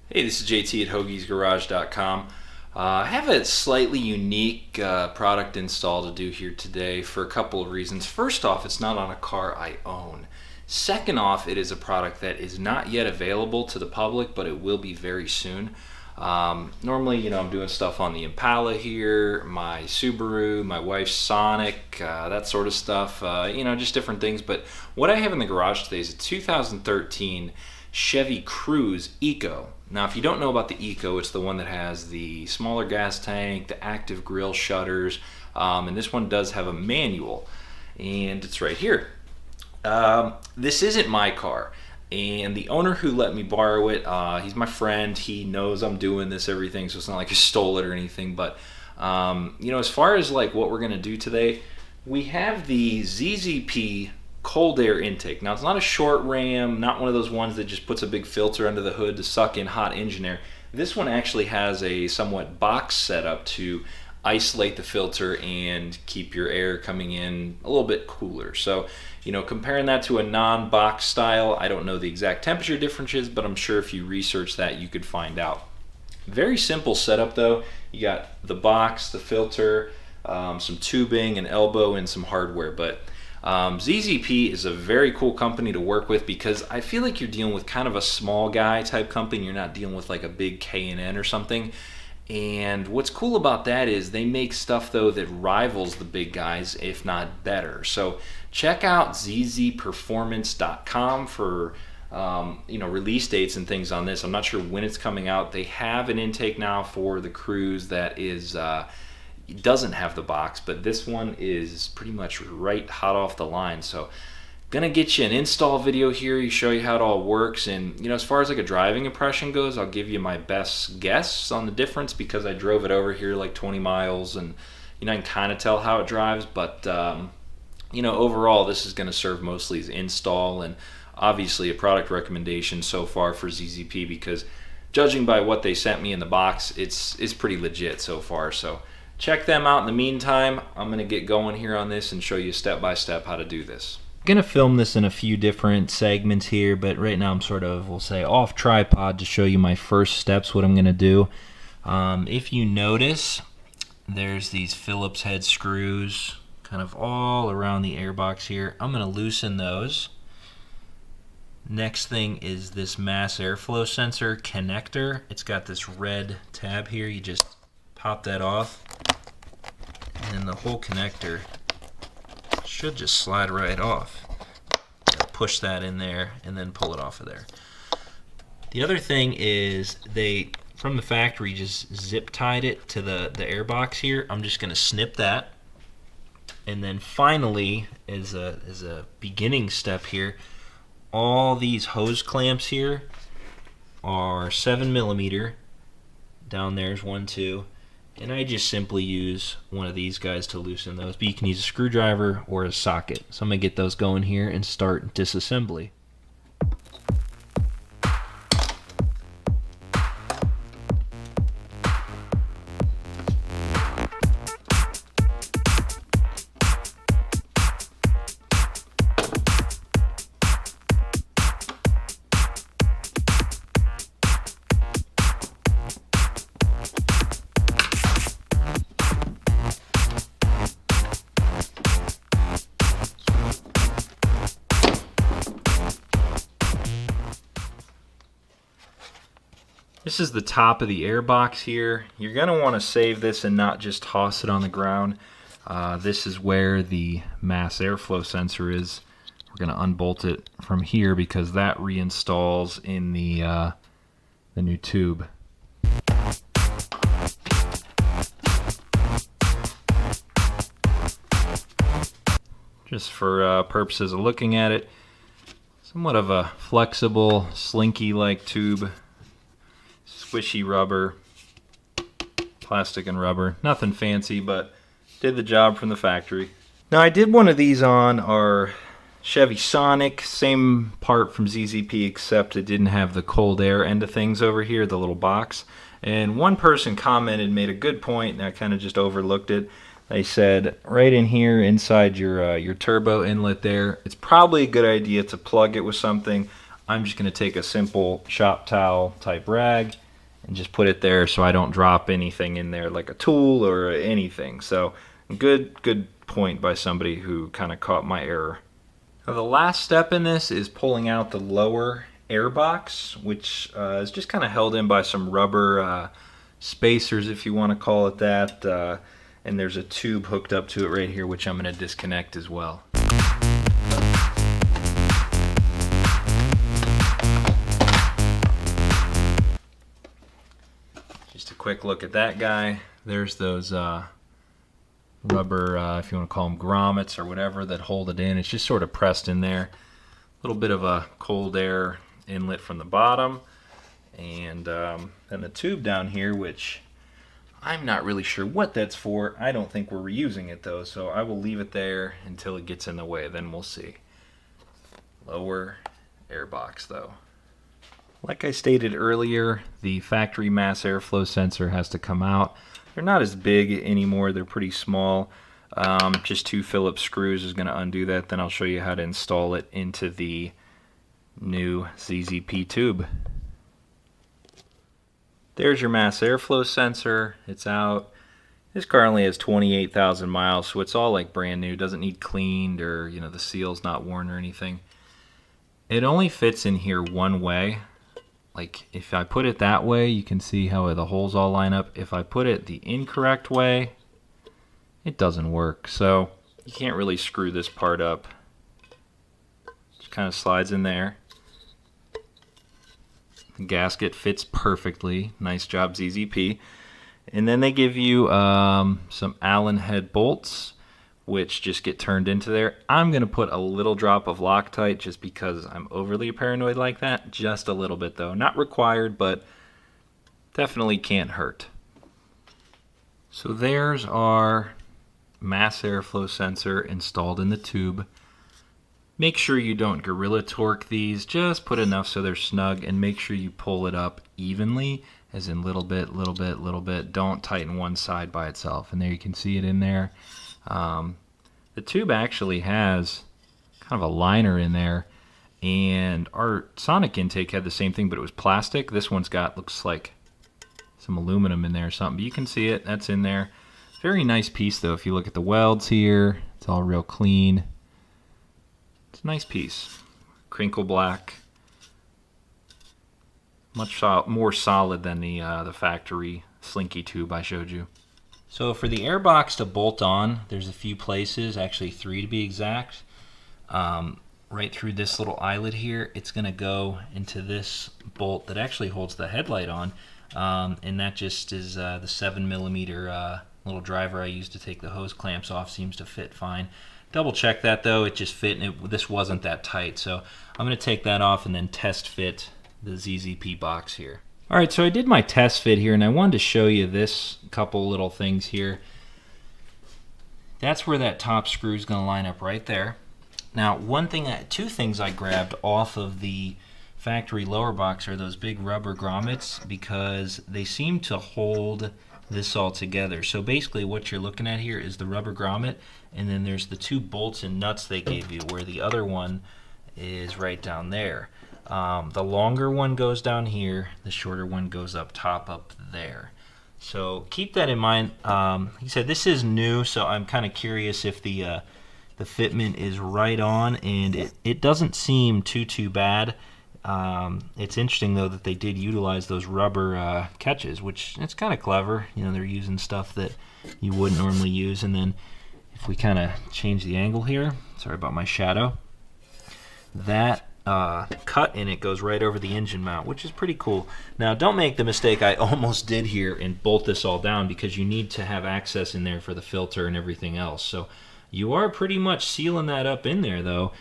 Hey, this is JT at HoagiesGarage.com. I have a slightly unique product install to do here today for a couple of reasons. First off, it's not on a car I own. Second off, it is a product that is not yet available to the public, but it will be very soon. Normally, I'm doing stuff on the Impala here, my Subaru, my wife's Sonic, that sort of stuff, just different things. But what I have in the garage today is a 2013 Chevy Cruze Eco. Now, if you don't know about the Eco, it's the one that has the smaller gas tank, the active grille shutters, and this one does have a manual, and it's right here. This isn't my car, and the owner who let me borrow it, he's my friend. He knows I'm doing this, everything, so it's not like I stole it or anything. But as far as like what we're gonna do today, we have the ZZP cold air intake. Now, it's not a short ram, not one of those ones that just puts a big filter under the hood to suck in hot engine air. This one actually has a somewhat box setup to isolate the filter and keep your air coming in a little bit cooler. So, comparing that to a non-box style, I don't know the exact temperature differences, but I'm sure if you research that, you could find out. Very simple setup though. You got the box, the filter, some tubing, an elbow, and some hardware. But ZZP is a very cool company to work with because I feel like you're dealing with kind of a small guy type company. You're not dealing with like a big K&N or something. And what's cool about that is they make stuff though that rivals the big guys, if not better. So check out zzperformance.com for release dates and things on this. I'm not sure when it's coming out. They have an intake now for the Cruze that is it doesn't have the box, but this one is pretty much right hot off the line. So gonna get you an install video here, show you how it all works. And as far as like a driving impression goes, I'll give you my best guess on the difference because I drove it over here like 20 miles, and I can kind of tell how it drives. But overall, this is gonna serve mostly as install and obviously a product recommendation so far for ZZP, because judging by what they sent me in the box, it's pretty legit so far. So check them out. In the meantime, I'm going to get going here on this and show you step by step how to do this. I'm going to film this in a few different segments here, but right now I'm sort of, we'll say, off tripod to show you my first steps, what I'm going to do. If you notice, there's these Phillips head screws kind of all around the airbox here. I'm going to loosen those. Next thing is this mass airflow sensor connector. It's got this red tab here. You just pop that off, and then the whole connector should just slide right off. Push that in there and then pull it off of there. The other thing is they, from the factory, just zip tied it to the airbox here. I'm just going to snip that. And then finally, as a beginning step here, all these hose clamps here are 7mm. Down there's 1, 2. And I just simply use one of these guys to loosen those, but you can use a screwdriver or a socket. So I'm going to get those going here and start disassembly. This is the top of the airbox here. You're going to want to save this and not just toss it on the ground. This is where the mass airflow sensor is. We're going to unbolt it from here because that reinstalls in the new tube. Just for purposes of looking at it, somewhat of a flexible, slinky-like tube. Squishy rubber, plastic and rubber, nothing fancy, but did the job from the factory. Now I did one of these on our Chevy Sonic, same part from ZZP, except it didn't have the cold air end of things over here, the little box. And one person commented, made a good point, and I kind of just overlooked it, They said right in here inside your turbo inlet there, it's probably a good idea to plug it with something. I'm just going to take a simple shop towel type rag and just put it there so I don't drop anything in there like a tool or anything. So good point by somebody who kind of caught my error. Now, the last step in this is pulling out the lower air box, which is just kind of held in by some rubber spacers, if you want to call it that. And there's a tube hooked up to it right here, which I'm going to disconnect as well. Just a quick look at that guy. There's those rubber, if you want to call them grommets or whatever, that hold it in. It's just sort of pressed in there. A little bit of a cold air inlet from the bottom. And then the tube down here, which I'm not really sure what that's for. I don't think we're reusing it though, so I will leave it there until it gets in the way, then we'll see. Lower air box though. Like I stated earlier, the factory mass airflow sensor has to come out. They're not as big anymore, they're pretty small. Just 2 Phillips screws is going to undo that, then I'll show you how to install it into the new ZZP tube. There's your mass airflow sensor. It's out. This car only has 28,000 miles, so it's all like brand new. Doesn't need cleaned, or the seal's not worn or anything. It only fits in here one way. Like if I put it that way, you can see how the holes all line up. If I put it the incorrect way, it doesn't work. So you can't really screw this part up. Just kind of slides in there. The gasket fits perfectly. Nice job, ZZP. And then they give you some Allen head bolts, which just get turned into there. I'm going to put a little drop of Loctite just because I'm overly paranoid like that. Just a little bit though. Not required, but definitely can't hurt. So there's our mass airflow sensor installed in the tube. Make sure you don't gorilla torque these, just put enough so they're snug, and make sure you pull it up evenly, as in little bit, little bit, little bit. Don't tighten one side by itself. And there you can see it in there. The tube actually has kind of a liner in there, and our Sonic intake had the same thing, but it was plastic. This one's got, looks like some aluminum in there or something, but you can see it, that's in there. Very nice piece though. If you look at the welds here, it's all real clean. It's a nice piece. Crinkle black. Much more solid than the factory slinky tube I showed you. So for the airbox to bolt on, there's a few places, actually 3 to be exact. Right through this little eyelet here, it's going to go into this bolt that actually holds the headlight on. And that just is the 7mm little driver I used to take the hose clamps off. Seems to fit fine. Double check that though, it just fit, and this wasn't that tight. So I'm going to take that off and then test fit the ZZP box here. Alright, so I did my test fit here, and I wanted to show you this couple little things here. That's where that top screw is going to line up right there. Now, two things I grabbed off of the factory lower box are those big rubber grommets, because they seem to hold this all together. So basically what you're looking at here is the rubber grommet, and then there's the 2 bolts and nuts they gave you, where the other one is right down there. The longer one goes down here, the shorter one goes up top up there. So keep that in mind. He said this is new, so I'm kind of curious if the fitment is right on, and it doesn't seem too bad. It's interesting though that they did utilize those rubber catches, which it's kind of clever. They're using stuff that you wouldn't normally use. And then if we kind of change the angle here, sorry about my shadow, that cut in it goes right over the engine mount, which is pretty cool. Now don't make the mistake I almost did here and bolt this all down, because you need to have access in there for the filter and everything else. So you are pretty much sealing that up in there though,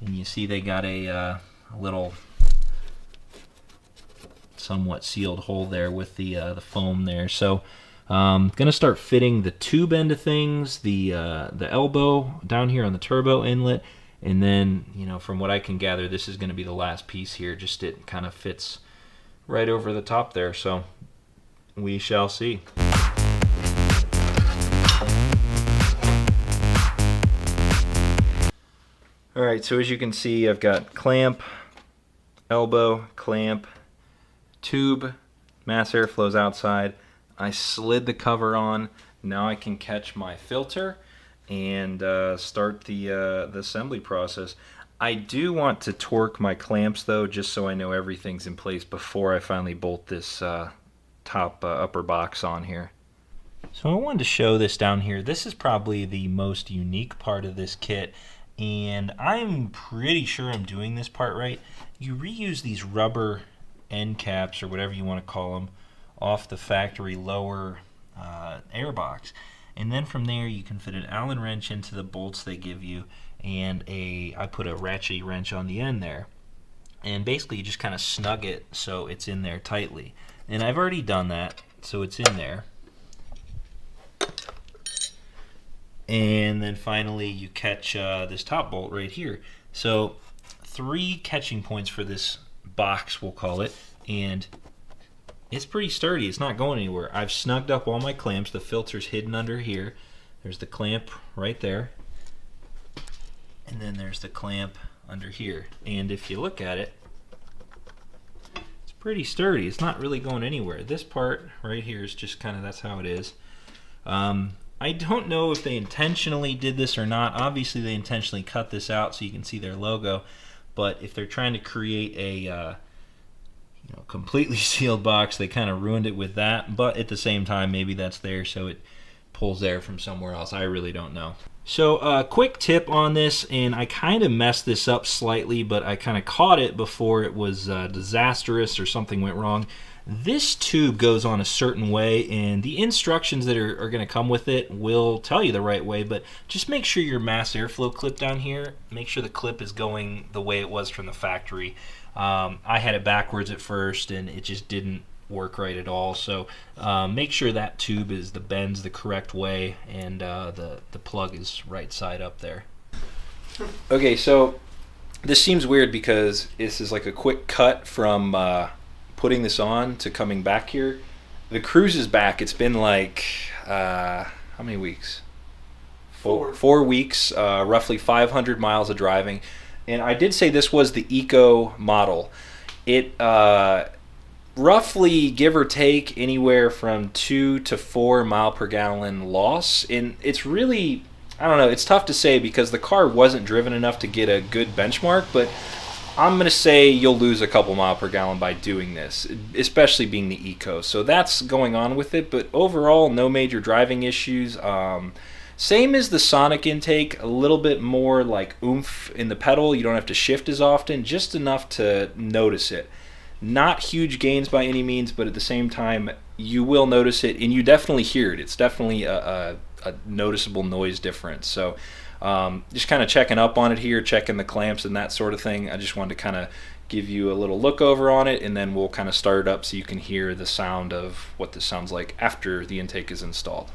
and you see they got a little somewhat sealed hole there with the foam there. So gonna start fitting the tube end of things, the elbow down here on the turbo inlet, and then from what I can gather, this is going to be the last piece here. Just it kind of fits right over the top there, so we shall see. Alright, so as you can see, I've got clamp, elbow, clamp, tube, mass airflow's outside. I slid the cover on. Now I can catch my filter and start the assembly process. I do want to torque my clamps though, just so I know everything's in place before I finally bolt this top upper box on here. So I wanted to show this down here. This is probably the most unique part of this kit, and I'm pretty sure I'm doing this part right. You reuse these rubber end caps, or whatever you want to call them, off the factory lower air box, and then from there you can fit an Allen wrench into the bolts they give you, and I put a ratchet wrench on the end there, and basically you just kind of snug it so it's in there tightly. And I've already done that, so it's in there. And then finally you catch this top bolt right here. So 3 catching points for this box, we'll call it, and it's pretty sturdy. It's not going anywhere. I've snugged up all my clamps. The filter's hidden under here. There's the clamp right there, and then there's the clamp under here. And if you look at it, it's pretty sturdy. It's not really going anywhere. This part right here is just kind of, that's how it is. I don't know if they intentionally did this or not. Obviously they intentionally cut this out so you can see their logo, but if they're trying to create a completely sealed box, they kind of ruined it with that. But at the same time, maybe that's there so it pulls air from somewhere else. I really don't know. So a quick tip on this, and I kind of messed this up slightly, but I kind of caught it before it was disastrous or something went wrong. This tube goes on a certain way, and the instructions that are going to come with it will tell you the right way, but just make sure your mass airflow clip down here, make sure the clip is going the way it was from the factory. I had it backwards at first and it just didn't work right at all, so make sure that tube bends the correct way, and the plug is right side up there. Okay, so this seems weird because this is like a quick cut from putting this on to coming back here. The cruise is back. It's been like how many weeks? 4 weeks, roughly 500 miles of driving. And I did say this was the Eco model. It roughly, give or take, anywhere from 2 to 4 mile per gallon loss. And it's really, I don't know, it's tough to say because the car wasn't driven enough to get a good benchmark, but I'm going to say you'll lose a couple mile per gallon by doing this, especially being the Eco. So that's going on with it, but overall, no major driving issues. Same as the Sonic intake, a little bit more like oomph in the pedal. You don't have to shift as often, just enough to notice it. Not huge gains by any means, but at the same time, you will notice it, and you definitely hear it. It's definitely a noticeable noise difference. So just kind of checking up on it here, checking the clamps and that sort of thing. I just wanted to kind of give you a little look over on it, and then we'll kind of start it up so you can hear the sound of what this sounds like after the intake is installed.